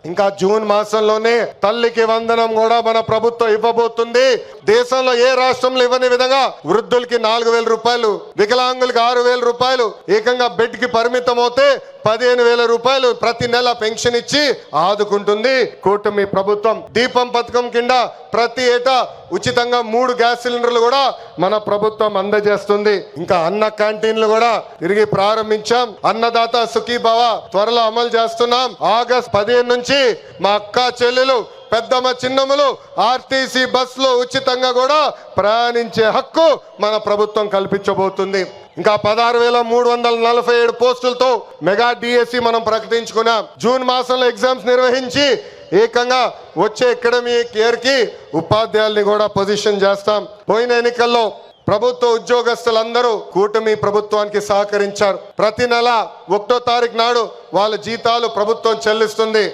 ఇంకా జూన్ మాసంలోనే తల్లికి వందనం కూడా మన ప్రభుత్వం ఇవ్వబోతుంది. దేశంలో ఏ రాష్ట్రంలో ఇవ్వని విధంగా వృద్ధులకి 4,000 రూపాయలు, వికలాంగులకి 6,000 రూపాయలు, ఏకంగా బెడ్ కి పరిమితం అవుతే 15,000 రూపాయలు ప్రతి నెల పెన్షన్ ఇచ్చి ఆదుకుంటుంది కూటమి ప్రభుత్వం. దీపం పథకం కింద ప్రతి ఏటా ఉచితంగా 3 గ్యాస్ సిలిండర్లు కూడా మన ప్రభుత్వం అందజేస్తుంది. ఇంకా అన్న క్యాంటీన్లు కూడా తిరిగి ప్రారంభించాం. అన్నదాత సుఖీభవ త్వరలో అమలు చేస్తున్నాం. ఆగస్ట్ 15 నుంచి మా అక్క చెల్లెలు, పెద్దమ్మ, చిన్నమ్మలు ఆర్టీసీ బస్సులో ఉచితంగా కూడా ప్రయాణించే హక్కు మన ప్రభుత్వం కల్పించబోతుంది. ఇంకా 16,347 పోస్టులతో మెగా డిఎస్సి మనం ప్రకటించుకున్నాం. జూన్ మాసంలో ఎగ్జామ్స్ నిర్వహించి ఏకంగా వచ్చే అకాడమిక్ ఇయర్ కి ఉపాధ్యాయుల్ని కూడా పొజిషన్ చేస్తాం. పోయిన ఎన్నికల్లో ప్రభుత్వ ఉద్యోగస్తులందరూ కూటమి ప్రభుత్వానికి సహకరించారు. ప్రతి నెల 1వ తారీఖు నాడు వాళ్ళ జీతాలు ప్రభుత్వం చెల్లిస్తుంది.